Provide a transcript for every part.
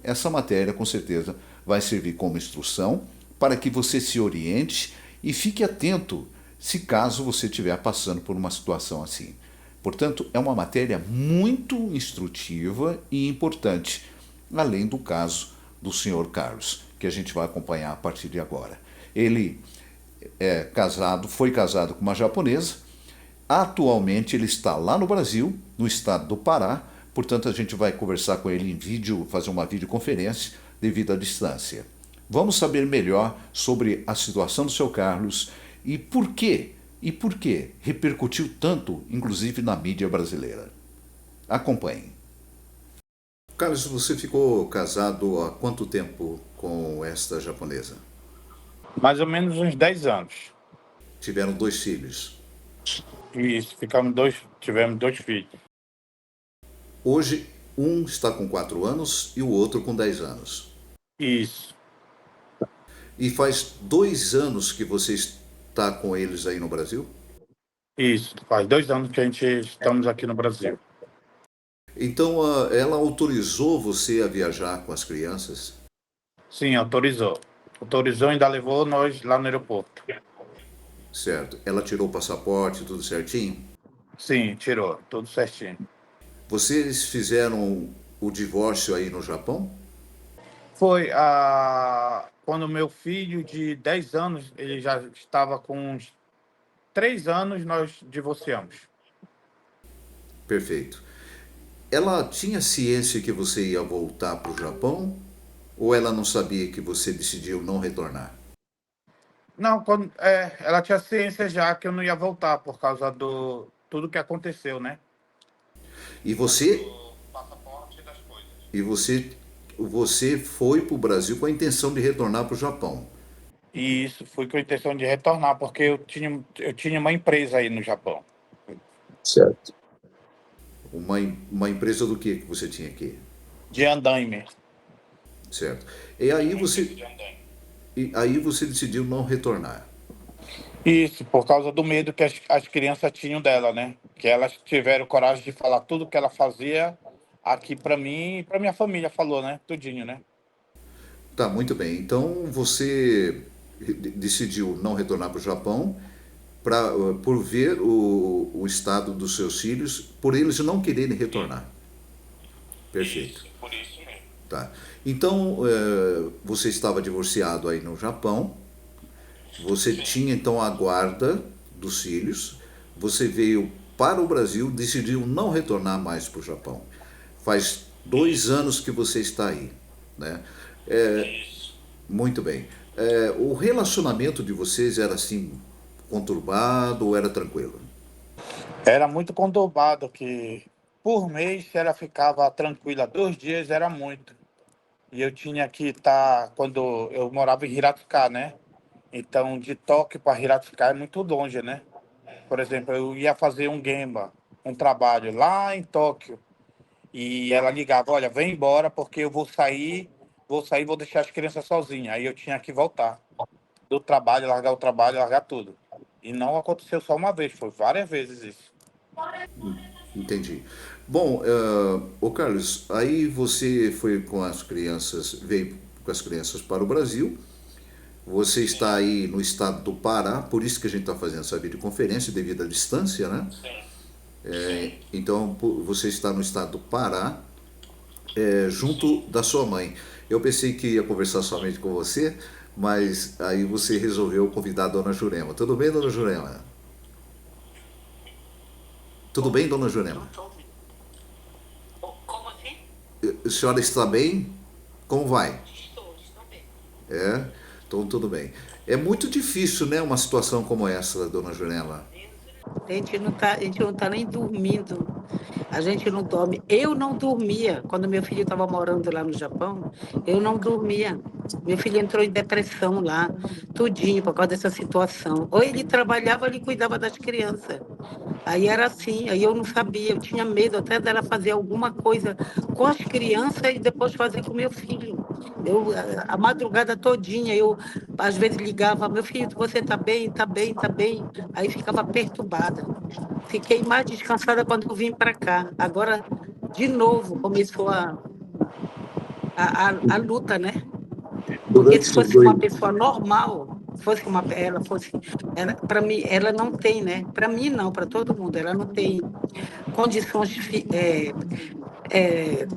essa matéria com certeza vai servir como instrução para que você se oriente e fique atento se caso você estiver passando por uma situação assim. Portanto, é uma matéria muito instrutiva e importante, além do caso do senhor Carlos, que a gente vai acompanhar a partir de agora. Ele é casado, foi casado com uma japonesa. Atualmente ele está lá no Brasil, no estado do Pará. Portanto, a gente vai conversar com ele em vídeo, fazer uma videoconferência devido à distância. Vamos saber melhor sobre a situação do seu Carlos e por que repercutiu tanto, inclusive na mídia brasileira. Acompanhe. Carlos, você ficou casado há quanto tempo com esta japonesa? Mais ou menos uns 10 anos. Tiveram dois filhos. Isso, tivemos dois filhos. Hoje, um está com 4 anos e o outro com 10 anos. Isso, E faz 2 anos que você está com eles aí no Brasil? isso. Faz 2 anos que a gente estamos aqui no Brasil. Então, ela autorizou você a viajar com as crianças? Sim, autorizou. Autorizou e ainda levou nós lá no aeroporto. Certo. Ela tirou o passaporte, tudo certinho? Sim, tirou, tudo certinho. Vocês fizeram o divórcio aí no Japão? Foi quando meu filho de 10 anos, ele já estava com uns 3 anos, nós divorciamos. Perfeito. Ela tinha ciência que você ia voltar para o Japão? Ou ela não sabia que você decidiu não retornar? Não, ela tinha ciência já que eu não ia voltar por causa do tudo que aconteceu, né? E Por causa você, do passaporte e das coisas. e você foi para o Brasil com a intenção de retornar para o Japão. E isso foi com a intenção de retornar, porque eu tinha uma empresa aí no Japão, Certo. Uma empresa do que você tinha aqui? de andaime. Certo. E aí Uma empresa você, de andaime. e aí você decidiu não retornar. Isso, por causa do medo que as crianças tinham dela, né? Que elas tiveram coragem de falar tudo que ela fazia aqui para mim e para minha família, falou, né? Tudinho, né? Tá, muito bem. Então você decidiu não retornar para o Japão por ver o estado dos seus filhos, por eles não quererem retornar. Perfeito. Isso, por isso mesmo. Tá. Então, você estava divorciado aí no Japão, você Sim. tinha então a guarda dos filhos, você veio para o Brasil, decidiu não retornar mais para o Japão. Faz 2 anos que você está aí, né? Isso. Muito bem. O relacionamento de vocês era assim conturbado ou era tranquilo? Era muito conturbado que por mês, se ela ficava tranquila 2 dias, era muito. E eu tinha que estar, quando eu morava em Hiratsuka, né? Então, de Tóquio para Hiratsuka é muito longe, né? Por exemplo, eu ia fazer um gemba, um trabalho lá em Tóquio, e ela ligava, olha, vem embora porque eu vou sair, vou deixar as crianças sozinhas. Aí eu tinha que voltar do trabalho, largar tudo. E não aconteceu só uma vez, foi várias vezes isso. Entendi. Bom, ô Carlos, aí você foi com as crianças, veio com as crianças para o Brasil. Você está aí no estado do Pará, por isso que a gente está fazendo essa videoconferência devido à distância, né? Sim, sim. Então você está no estado do Pará, junto Sim. da sua mãe. Eu pensei que ia conversar somente com você, mas aí você resolveu convidar a dona Jurema. Tudo bem, dona Jurema? Tudo bem, dona Jurema? Não tô ouvindo. Como assim? A senhora está bem? Como vai? Estou bem. É? Então tudo bem. É muito difícil, né, uma situação como essa, dona Jurema. A gente não tá nem dormindo. A gente não dorme. Eu não dormia. Quando meu filho estava morando lá no Japão, eu não dormia. Meu filho entrou em depressão lá, tudinho, por causa dessa situação. Ou ele trabalhava, ou ele cuidava das crianças. Aí era assim, aí eu não sabia, eu tinha medo até dela fazer alguma coisa com as crianças e depois fazer com meu filho. A madrugada todinha, eu às vezes ligava, meu filho, você tá bem, tá bem, tá bem? Aí ficava perturbada. Fiquei mais descansada quando eu vim para cá. Agora, de novo, começou a luta, né? Porque Durante se esses fosse uma dois. pessoa normal, para mim, ela não tem, né? Para mim não, para todo mundo, ela não tem condições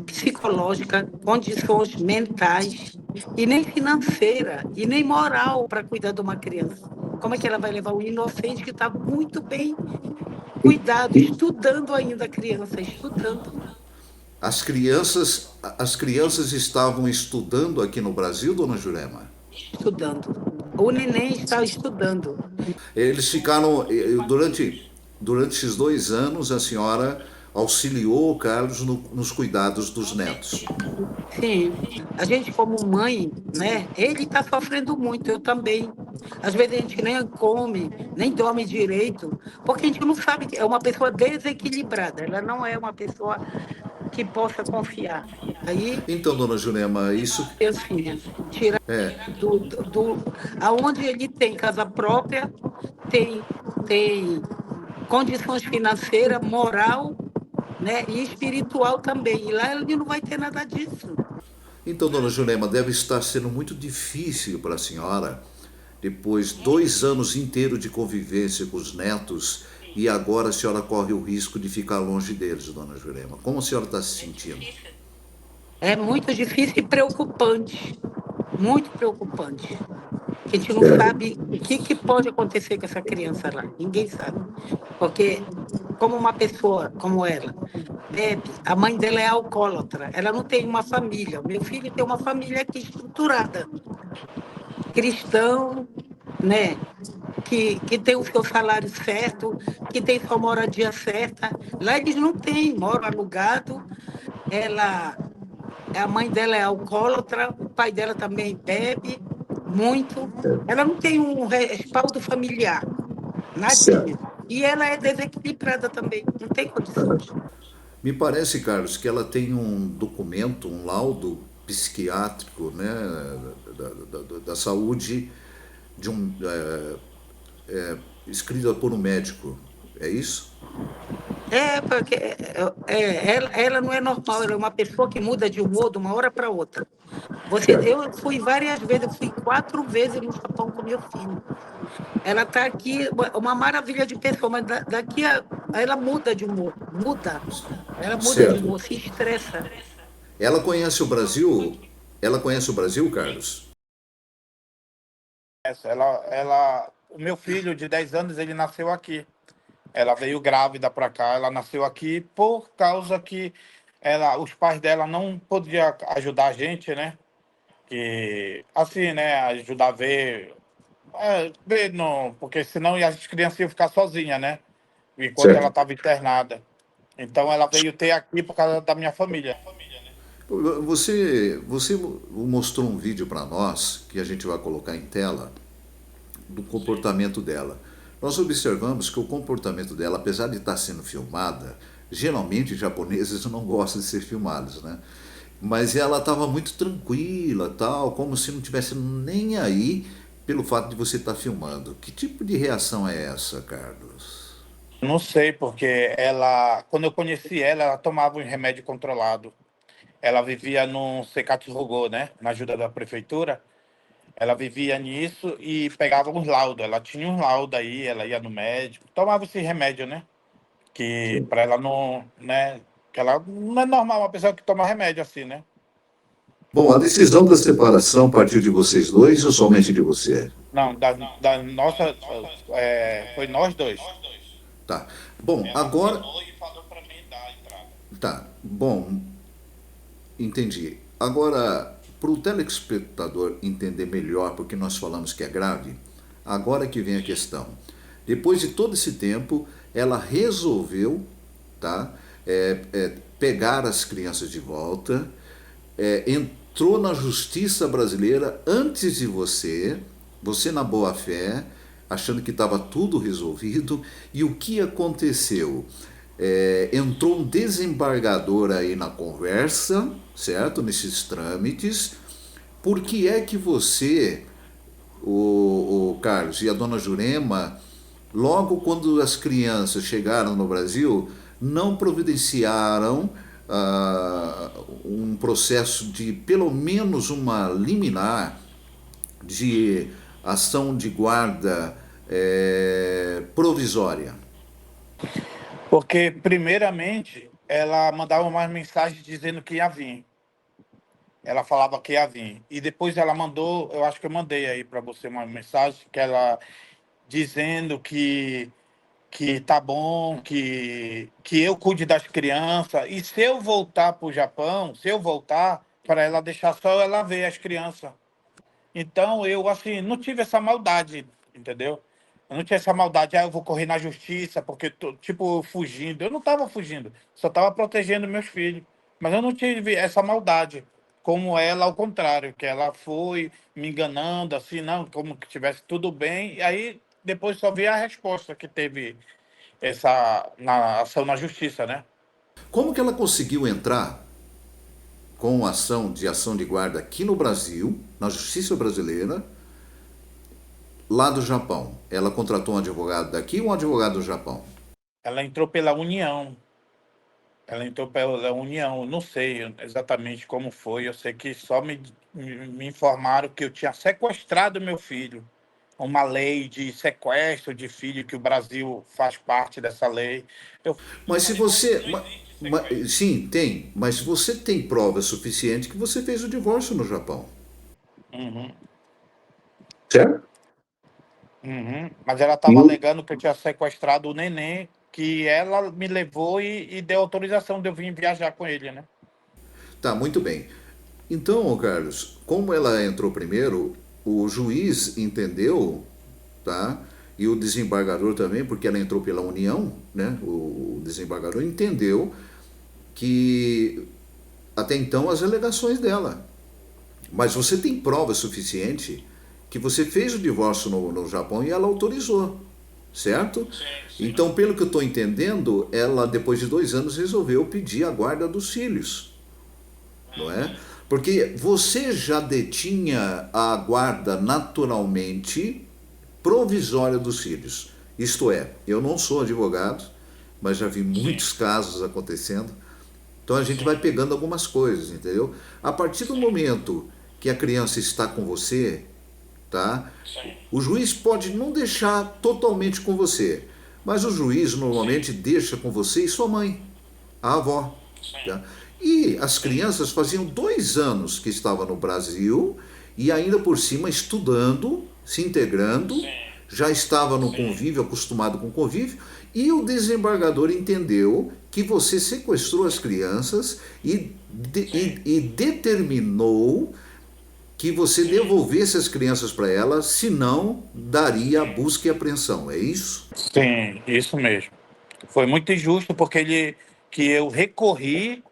psicológicas, condições mentais e nem financeira e nem moral para cuidar de uma criança. Como é que ela vai levar um inocente que está muito bem cuidado, estudando ainda a criança, estudando, As crianças estavam estudando aqui no Brasil, dona Jurema? estudando. O neném está estudando. Eles ficaram, durante esses 2 anos, a senhora auxiliou o Carlos nos cuidados dos netos. Sim, a gente como mãe, né? Ele está sofrendo muito, eu também. Às vezes a gente nem come, nem dorme direito, porque a gente não sabe que é uma pessoa desequilibrada. Ela não é uma pessoa que possa confiar. Aí, Então, dona Jurema, isso assim, tirar é. aonde ele tem casa própria, tem condições financeiras, moral, né? E espiritual também. E lá ele não vai ter nada disso. Então, dona Jurema, deve estar sendo muito difícil para a senhora, depois 2 anos inteiros de convivência com os netos, e agora a senhora corre o risco de ficar longe deles, dona Jurema. Como a senhora está se sentindo? É muito difícil e preocupante, muito preocupante. Que a gente não Certo. sabe o que pode acontecer com essa criança lá. Ninguém sabe. Porque, como uma pessoa como ela bebe, a mãe dela é alcoólatra, ela não tem uma família. O meu filho tem uma família aqui estruturada, cristão, né? Que tem o seu salário certo, que tem sua moradia certa. Lá eles não têm, moram alugado. Ela A mãe dela é alcoólatra, o pai dela também bebe muito. Ela não tem um respaldo familiar, nadinha. Certo. E ela é desequilibrada também, não tem condições. Me parece, Carlos, que ela tem um documento, um laudo psiquiátrico, né, da saúde, de escrita por um médico. É isso? Porque ela não é normal, ela é uma pessoa que muda de humor de uma hora para outra. Certo. Eu fui várias vezes, eu fui 4 vezes no Japão com meu filho. Ela está aqui, uma maravilha de pessoa, mas ela muda de humor, muda. Ela muda de Certo. humor, se estressa. Ela conhece o Brasil? Ela conhece o Brasil, Carlos? O meu filho de 10 anos, ele nasceu aqui. Ela veio grávida para cá, ela nasceu aqui por causa que os pais dela não podiam ajudar a gente, né? Que, assim, né? Ajudar a ver não, porque senão as crianças iam ficar sozinhas, né? Enquanto ela Certo. estava internada. Então ela veio ter aqui por causa da minha família. Você mostrou um vídeo para nós, que a gente vai colocar em tela, do comportamento dela. Nós observamos que o comportamento dela, apesar de estar sendo filmada, geralmente os japoneses não gostam de ser filmados, né? Mas ela estava muito tranquila, tal, como se não tivesse nem aí pelo fato de você estar filmando. Que tipo de reação é essa, Carlos? Não sei, porque quando eu conheci ela tomava um remédio controlado. Ela vivia num Secate Rogô, né? Na ajuda da prefeitura. Ela vivia nisso e pegava uns laudos. Ela tinha uns laudos aí, ela ia no médico, tomava esse remédio, né? Que para ela não, né? Que ela não é normal uma pessoa que toma remédio assim, né? Bom, a decisão da separação partiu de vocês dois ou somente de você? Não, da nossa. Foi nós dois. Tá. Bom, agora. E falou para mim dar entrada. Tá. Bom, entendi. Agora, para o telespectador entender melhor porque nós falamos que é grave, agora que vem a questão. Depois de todo esse tempo, ela resolveu, tá, pegar as crianças de volta, entrou na justiça brasileira antes de você na boa fé, achando que estava tudo resolvido, e o que aconteceu? Entrou um desembargador aí na conversa, certo? Nesses trâmites. Por que é que você, o Carlos e a dona Jurema, logo quando as crianças chegaram no Brasil, não providenciaram ah, um processo de pelo menos uma liminar de ação de guarda provisória? Porque, primeiramente, ela mandava umas mensagens dizendo que ia vir. Ela falava que ia vir. E depois ela mandou, eu acho que eu mandei aí para você uma mensagem que ela dizendo que tá bom, que eu cuide das crianças. E se eu voltar para o Japão, se eu voltar, para ela deixar só ela ver as crianças. Então, eu, assim, não tive essa maldade, entendeu? Eu não tinha essa maldade, eu vou correr na justiça, porque, tipo, fugindo. Eu não estava fugindo, só estava protegendo meus filhos. Mas eu não tive essa maldade, como ela, ao contrário, que ela foi me enganando, assim, não, como que tivesse tudo bem. E aí, depois só vi a resposta que teve na ação na justiça, né? Como que ela conseguiu entrar com ação de guarda aqui no Brasil, na justiça brasileira, lá do Japão? Ela contratou um advogado daqui ou um advogado do Japão? Ela entrou pela União. Ela entrou pela União, eu não sei exatamente como foi, eu sei que só me informaram que eu tinha sequestrado meu filho. Uma lei de sequestro de filho, que o Brasil faz parte dessa lei. Eu, Mas se você. Sim, tem. Mas você tem prova suficiente que você fez o divórcio no Japão. uhum, Certo? mas ela estava alegando que eu tinha sequestrado o neném, que ela me levou e deu autorização de eu vir viajar com ele, né? Tá, muito bem. Então, ô Carlos, como ela entrou primeiro, o juiz entendeu, tá? E o desembargador também, porque ela entrou pela União, né? O desembargador entendeu que até então as alegações dela. Mas você tem prova suficiente que você fez o divórcio no Japão e ela autorizou, certo? Então, pelo que eu estou entendendo, ela, depois de 2 anos, resolveu pedir a guarda dos filhos, não é? Porque você já detinha a guarda naturalmente provisória dos filhos. Isto é, eu não sou advogado, mas já vi muitos casos acontecendo. Então a gente vai pegando algumas coisas, entendeu? A partir do momento que a criança está com você, tá? O juiz pode não deixar totalmente com você, mas o juiz normalmente deixa com você e sua mãe, a avó. Tá? E as crianças faziam 2 anos que estavam no Brasil e ainda por cima estudando, se integrando, já estava no convívio, acostumado com o convívio, e o desembargador entendeu que você sequestrou as crianças e determinou que você devolvesse as crianças para ela, senão daria a busca e apreensão, é isso? Sim, isso mesmo. Foi muito injusto porque que eu recorri,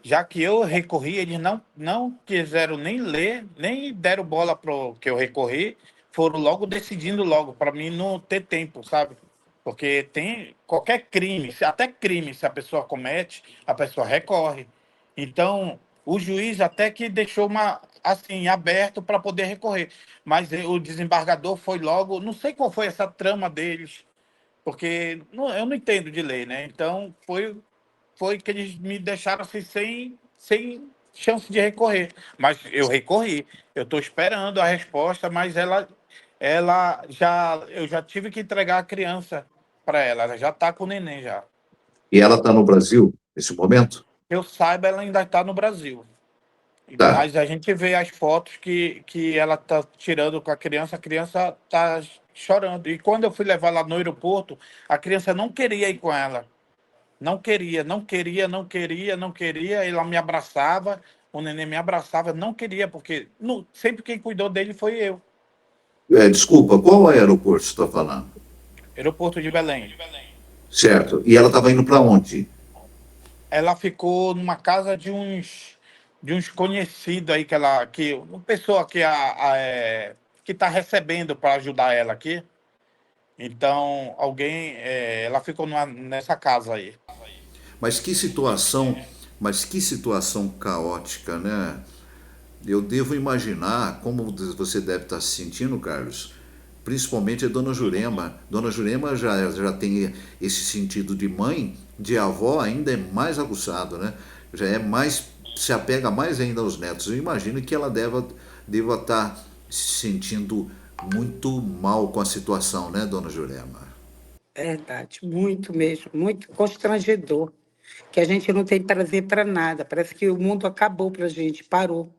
já que eu recorri, eles não quiseram nem ler, nem deram bola pro que eu recorri, foram logo decidindo logo, para mim não ter tempo, sabe? Porque tem qualquer crime, até crime, se a pessoa comete, a pessoa recorre. Então, o juiz até que deixou uma assim aberto para poder recorrer, mas o desembargador foi logo, não sei qual foi essa trama deles, porque eu não entendo de lei, né? Então foi que eles me deixaram assim sem chance de recorrer. Mas eu recorri. Eu estou esperando a resposta, mas eu já tive que entregar a criança para ela. Ela já está com o neném já. E ela está no Brasil nesse momento? Que eu saiba, ela ainda está no Brasil. Tá. Mas a gente vê as fotos que ela está tirando com a criança está chorando. E quando eu fui levar lá no aeroporto, a criança não queria ir com ela. Não queria, não queria, não queria, não queria. Ela me abraçava, o neném me abraçava, não queria, porque sempre quem cuidou dele foi eu. Desculpa, qual aeroporto você está falando? Aeroporto de Belém. Certo. E ela estava indo para onde? Ela ficou numa casa de uns conhecidos aí uma pessoa que está recebendo para ajudar ela aqui. Então, ela ficou nessa casa aí. Mas que situação, mas que situação caótica, né? Eu devo imaginar como você deve estar se sentindo, Carlos. Principalmente a Dona Jurema. Dona Jurema já tem esse sentido de mãe, de avó ainda é mais aguçado, né? já é mais, se apega mais ainda aos netos. Eu imagino que ela deva estar se sentindo muito mal com a situação, né, dona Jurema? Verdade, muito mesmo, muito constrangedor, que a gente não tem prazer para nada, parece que o mundo acabou para a gente, parou,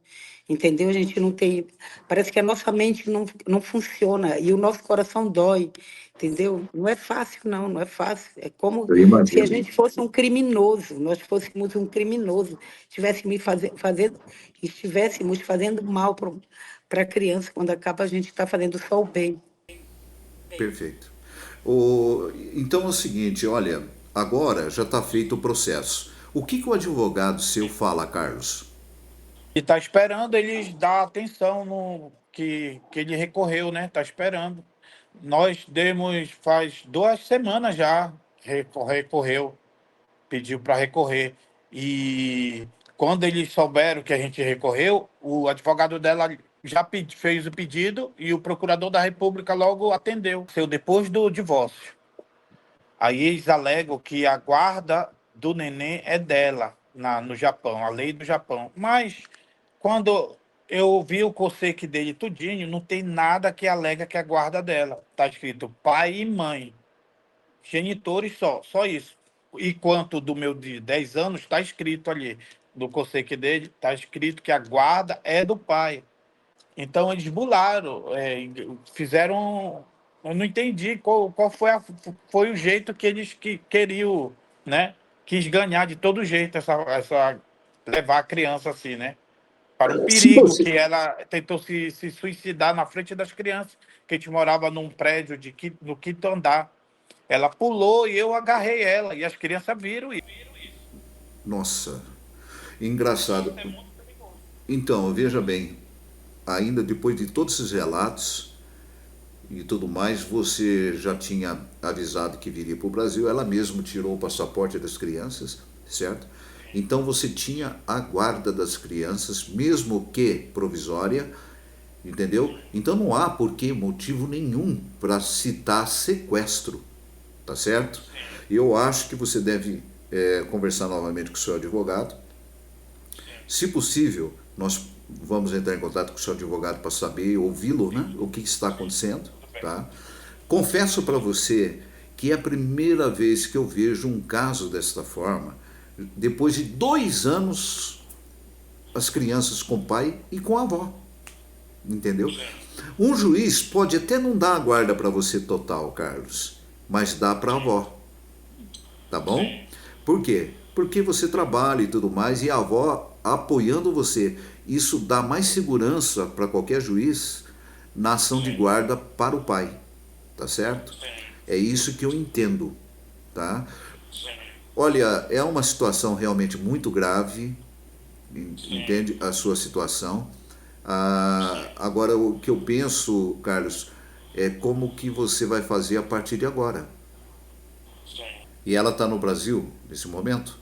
entendeu? A gente não tem, parece que a nossa mente não funciona e o nosso coração dói, entendeu? Não é fácil, não, não é fácil, é como Eu se a imagino. gente fosse um criminoso, nós fôssemos um criminoso, estivéssemos fazendo mal para a criança, quando acaba a gente está fazendo só o bem. Perfeito. Então é o seguinte, olha, agora já está feito o processo. O que o advogado seu fala, Carlos? E tá esperando eles dar atenção no que ele recorreu, né? Tá esperando. Nós demos faz 2 semanas já, recorreu, pediu para recorrer. E quando eles souberam que a gente recorreu, o advogado dela já fez o pedido e o procurador da República logo atendeu, depois do divórcio. Aí eles alegam que a guarda do neném é dela no Japão, a lei do Japão. Mas quando eu vi o COSEC dele tudinho, não tem nada que alega que é a guarda dela. Tá escrito pai e mãe, genitores só isso. E quanto do meu de 10 anos, está escrito ali, do COSEC dele, está escrito que a guarda é do pai. Então eles bularam, fizeram. Eu não entendi qual foi o jeito que eles queriam, né? Quis ganhar de todo jeito levar a criança assim, né? Para um Se perigo você, que ela tentou se suicidar na frente das crianças, que a gente morava num prédio no quinto andar. Ela pulou e eu agarrei ela e as crianças viram isso. nossa, engraçado. Então, veja bem, ainda depois de todos esses relatos e tudo mais, você já tinha avisado que viria para o Brasil, ela mesma tirou o passaporte das crianças, certo? Então você tinha a guarda das crianças, mesmo que provisória, entendeu? Então não há por que motivo nenhum para citar sequestro, tá certo? Eu acho que você deve conversar novamente com o seu advogado. Se possível, nós vamos entrar em contato com o seu advogado para saber, ouvi-lo, né? O que está acontecendo, tá? Confesso para você que é a primeira vez que eu vejo um caso desta forma, depois de 2 anos, as crianças com o pai e com a avó, entendeu? Um juiz pode até não dar a guarda para você total, Carlos, mas dá para a avó, tá bom? Por quê? Porque você trabalha e tudo mais e a avó apoiando você. Isso dá mais segurança para qualquer juiz na ação de guarda para o pai, tá certo? É isso que eu entendo, tá? Olha, é uma situação realmente muito grave, entende a sua situação. Agora, o que eu penso, Carlos, é como que você vai fazer a partir de agora. E ela está no Brasil nesse momento?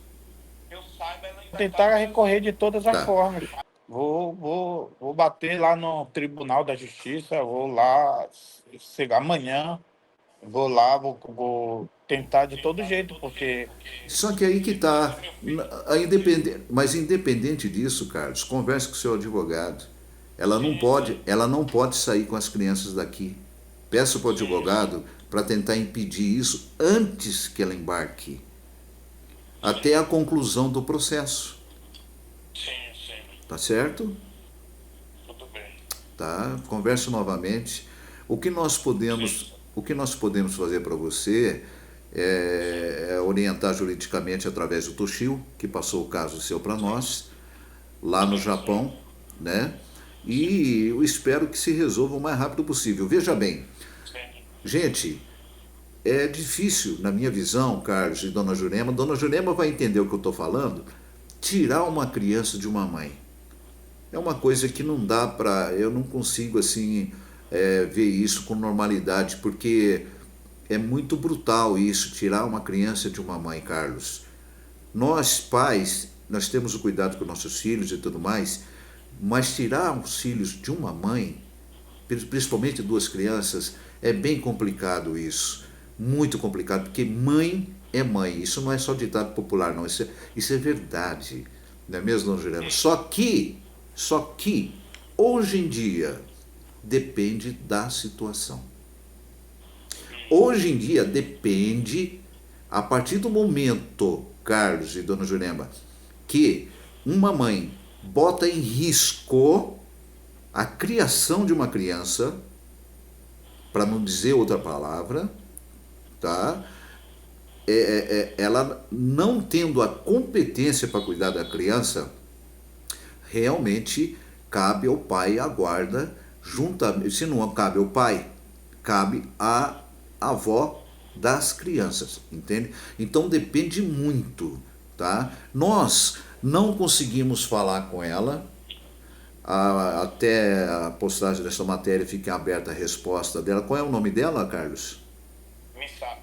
Vou tentar recorrer de todas as Tá. formas. Vou bater lá no Tribunal da Justiça, vou lá amanhã, vou tentar de todo jeito, porque Só que aí que está. Mas independente disso, Carlos, converse com o seu advogado. Ela não pode sair com as crianças daqui. Peça para o advogado para tentar impedir isso antes que ela embarque, até a conclusão do processo. Tá certo? Tá? Converse novamente. O que nós podemos fazer para você é orientar juridicamente através do Toshio, que passou o caso seu para nós, lá no Japão, né? E eu espero que se resolva o mais rápido possível. Veja bem, gente, é difícil, na minha visão, Carlos e Dona Jurema. Dona Jurema vai entender o que eu estou falando. Tirar uma criança de uma mãe é uma coisa que não dá para. Eu não consigo assim ver isso com normalidade, porque é muito brutal isso, tirar uma criança de uma mãe, Carlos. Nós, pais, nós temos o cuidado com nossos filhos e tudo mais, mas tirar os filhos de uma mãe, principalmente 2 crianças, é bem complicado isso. Muito complicado, porque mãe é mãe. Isso não é só ditado popular, não. Isso é verdade. Não é mesmo, dona Jurema? Só que, hoje em dia, depende da situação. Hoje em dia, depende, a partir do momento, Carlos e dona Jurema, que uma mãe bota em risco a criação de uma criança, para não dizer outra palavra, tá? Ela não tendo a competência para cuidar da criança, realmente cabe ao pai a guarda, se não cabe ao pai, cabe à avó das crianças, entende? Então depende muito, tá? Nós não conseguimos falar com ela, até a postagem dessa matéria fica aberta a resposta dela. Qual é o nome dela, Carlos? Misato.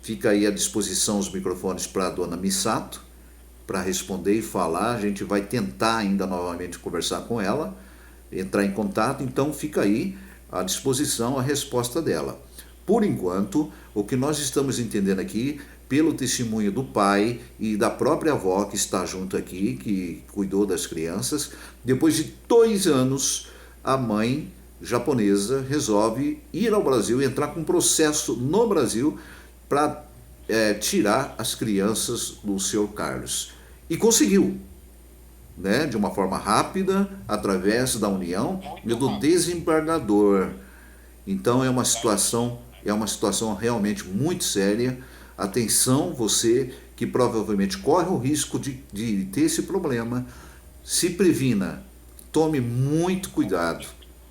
Fica aí à disposição os microfones para a dona Misato, para responder e falar. A gente vai tentar ainda novamente conversar com ela, entrar em contato, então fica aí à disposição a resposta dela. Por enquanto, o que nós estamos entendendo aqui, pelo testemunho do pai e da própria avó que está junto aqui, que cuidou das crianças, depois de 2 anos, a mãe japonesa resolve ir ao Brasil, entrar com um processo no Brasil para tirar as crianças do Sr. Carlos. E conseguiu, né, de uma forma rápida, através da união e do desembargador. Então é uma situação realmente muito séria. Atenção, você que provavelmente corre o risco de ter esse problema, se previna, tome muito cuidado,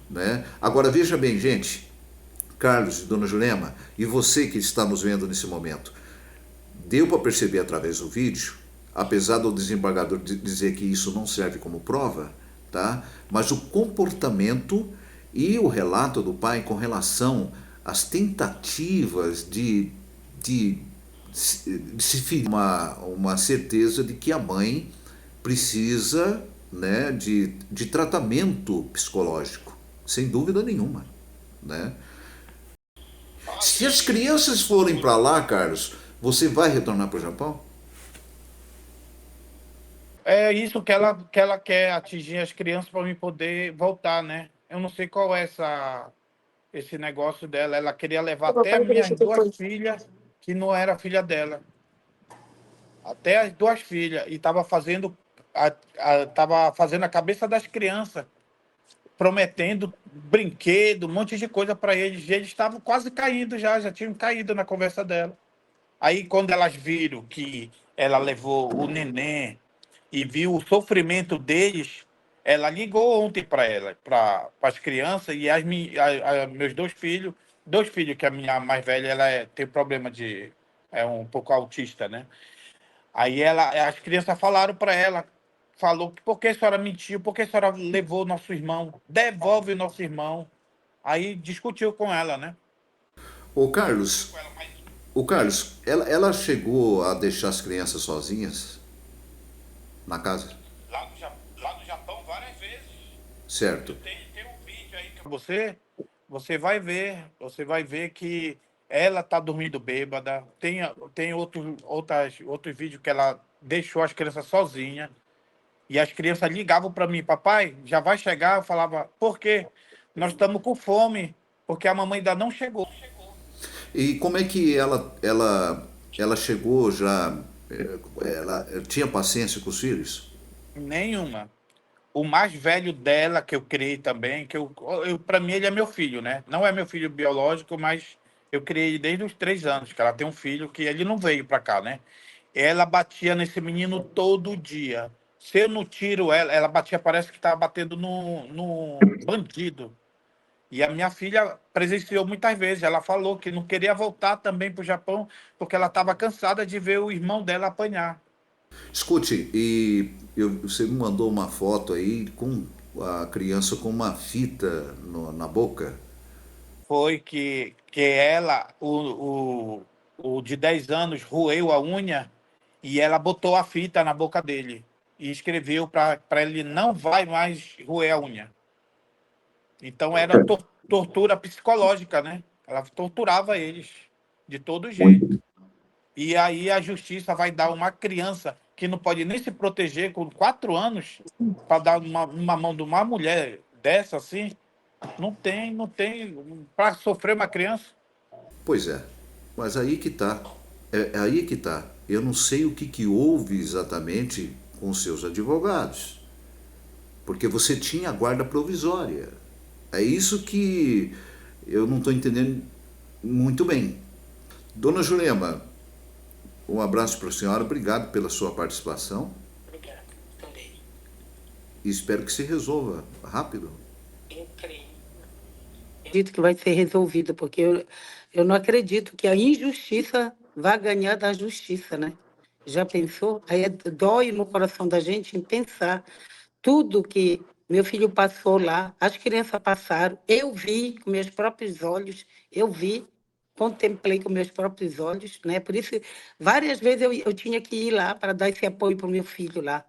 né? Agora veja bem, gente, Carlos e dona Jurema, e você que está nos vendo nesse momento, deu para perceber através do vídeo, apesar do desembargador dizer que isso não serve como prova, tá? Mas o comportamento e o relato do pai com relação às tentativas de se ferir uma certeza de que a mãe precisa, né, de tratamento psicológico, sem dúvida nenhuma, né? Se as crianças forem para lá, Carlos, você vai retornar para o Japão? É isso que ela quer atingir as crianças para mim poder voltar, né? Eu não sei qual é esse negócio dela. Ela queria levar até minhas 2 filhas, que não era filha dela. Até as 2 filhas. E estava fazendo a cabeça das crianças, prometendo brinquedo, um monte de coisa para eles. E eles estavam quase caindo já tinham caído na conversa dela. Aí, quando elas viram que ela levou o neném e viu o sofrimento deles, ela ligou ontem para as crianças e meus 2 filhos, que a minha mais velha tem problema é um pouco autista, né? Aí as crianças falaram para ela, falou que por que a senhora mentiu, por que a senhora levou o nosso irmão, devolve o nosso irmão. Aí discutiu com ela, né? Ô Carlos, ela chegou a deixar as crianças sozinhas na casa? Lá no Japão, várias vezes. Certo. Tem um vídeo aí que você vai ver que ela tá dormindo bêbada. Tem outros vídeos que ela deixou as crianças sozinha e as crianças ligavam para mim, papai, já vai chegar? Eu falava, por quê? Nós estamos com fome, porque a mamãe ainda não chegou. E como é que ela chegou já? Ela tinha paciência com os filhos? Nenhuma. O mais velho dela, que eu criei também, para mim ele é meu filho, né? Não é meu filho biológico, mas eu criei ele desde os 3 anos, que ela tem um filho que ele não veio para cá, né? Ela batia nesse menino todo dia. Se eu não tiro ela batia, parece que estava batendo no bandido. E a minha filha presenciou muitas vezes. Ela falou que não queria voltar também para o Japão, porque ela estava cansada de ver o irmão dela apanhar. Escute, você me mandou uma foto aí com a criança com uma fita na boca. Foi que ela, o de 10 anos, roeu a unha e ela botou a fita na boca dele e escreveu para ele não vai mais roer a unha. Então era tortura psicológica, né? Ela torturava eles de todo jeito. E aí a justiça vai dar uma criança que não pode nem se proteger com 4 anos para dar uma mão de uma mulher dessa assim, não tem para sofrer uma criança. Pois é, mas aí que tá. É aí que tá. Eu não sei o que houve exatamente com os seus advogados, porque você tinha a guarda provisória. É isso que eu não estou entendendo muito bem. Dona Jurema, um abraço para a senhora, obrigado pela sua participação Obrigada. Também. e espero que se resolva rápido. Eu creio. Acredito que vai ser resolvido, porque eu não acredito que a injustiça vá ganhar da justiça, né? Já pensou? Aí dói no coração da gente em pensar tudo que meu filho passou lá, as crianças passaram, eu vi com meus próprios olhos, eu vi, contemplei com meus próprios olhos, né? Por isso, várias vezes eu tinha que ir lá para dar esse apoio para o meu filho lá.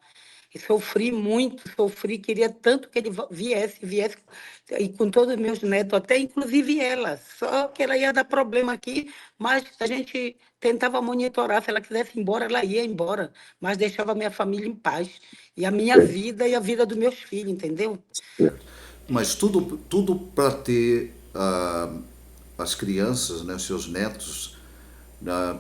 E sofri muito, sofri, queria tanto que ele viesse, e com todos os meus netos, até inclusive ela, só que ela ia dar problema aqui, mas a gente tentava monitorar, se ela quisesse ir embora, ela ia embora, mas deixava a minha família em paz, e a minha vida e a vida dos meus filhos, entendeu? Mas tudo para ter as crianças, né, seus netos,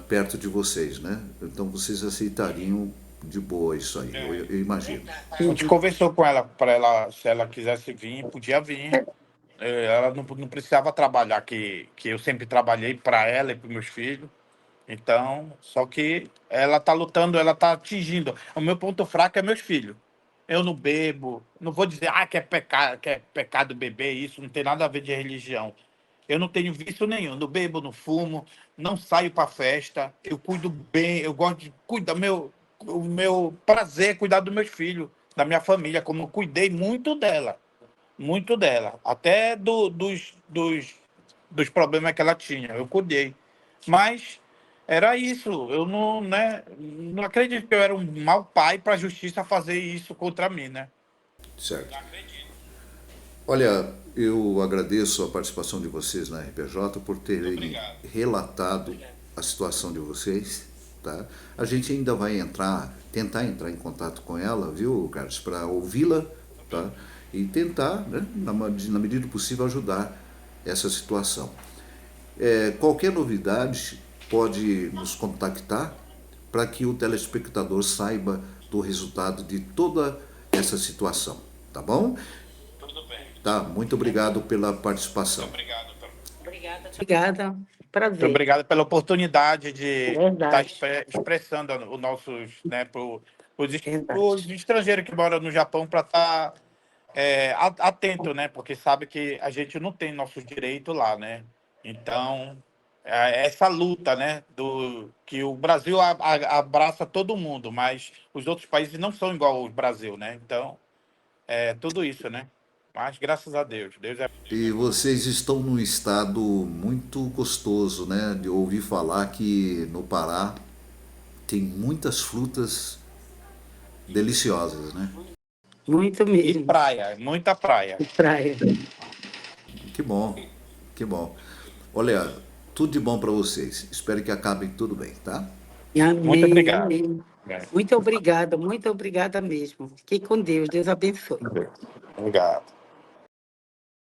perto de vocês, né? Então vocês aceitariam de boa isso aí, eu imagino. A gente conversou com ela para ela, se ela quisesse vir, podia vir. Ela não precisava trabalhar, que eu sempre trabalhei para ela e para meus filhos. Então, só que ela tá lutando, ela tá atingindo. O meu ponto fraco é meus filhos. Eu não bebo, não vou dizer que é pecado beber, isso não tem nada a ver de religião. Eu não tenho vício nenhum, não bebo, não fumo, não saio para festa, eu cuido bem, eu gosto de cuidar, o meu prazer é cuidar dos meus filhos, da minha família, como eu cuidei muito dela, até dos problemas que ela tinha, eu cuidei. Mas era isso, eu não, né, não acredito que eu era um mau pai para a justiça fazer isso contra mim, né? Certo. Olha, eu agradeço a participação de vocês na RPJ por terem relatado a situação de vocês, tá? A gente ainda vai tentar entrar em contato com ela, viu, Carlos, para ouvi-la, tá? E tentar, né, na medida do possível, ajudar essa situação. Qualquer novidade pode nos contactar para que o telespectador saiba do resultado de toda essa situação, tá bom? Tudo bem. Tá, muito obrigado pela participação. Obrigada. Obrigada, Muito prazer. obrigado pela oportunidade de estar Verdade, expressando os nossos, né, os verdade. estrangeiros que moram no Japão para estar atento, né, porque sabe que a gente não tem nossos direitos lá, né? Então, essa luta, né, que o Brasil abraça todo mundo, mas os outros países não são igual ao Brasil, né? Então, tudo isso, né? Mas graças a Deus, Deus é. E vocês estão num estado muito gostoso, né? De ouvir falar que no Pará tem muitas frutas deliciosas, né? Muito E mesmo, praia, muita praia. praia. Que bom, que bom. Olha, tudo de bom para vocês. Espero que acabe tudo bem, tá? Muito Amém, obrigado. amém. É. Muito obrigada mesmo. Fiquei com Deus, Deus abençoe. Obrigado.